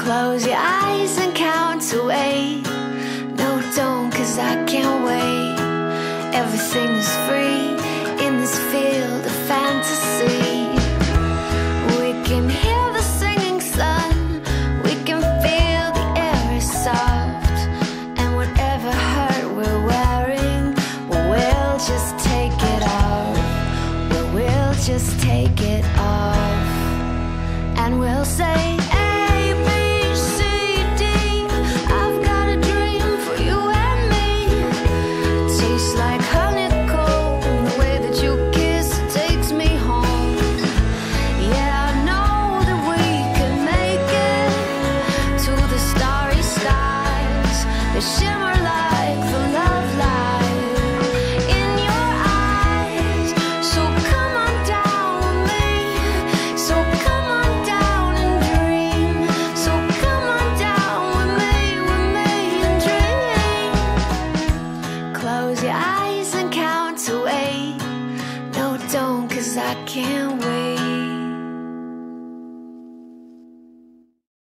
Close your eyes and count to 8. No, don't, 'cause I can't wait. Everything is free in this field of fantasy. We can hear the singing sun, we can feel the air is soft, and whatever hurt we're wearing, well, we'll just take it off. Well, we'll just take it off, and we'll say shimmer like the love light in your eyes. So come on down with me, so come on down and dream. So come on down with me and dream. Close your eyes and count to 8. No, don't, 'cause I can't wait.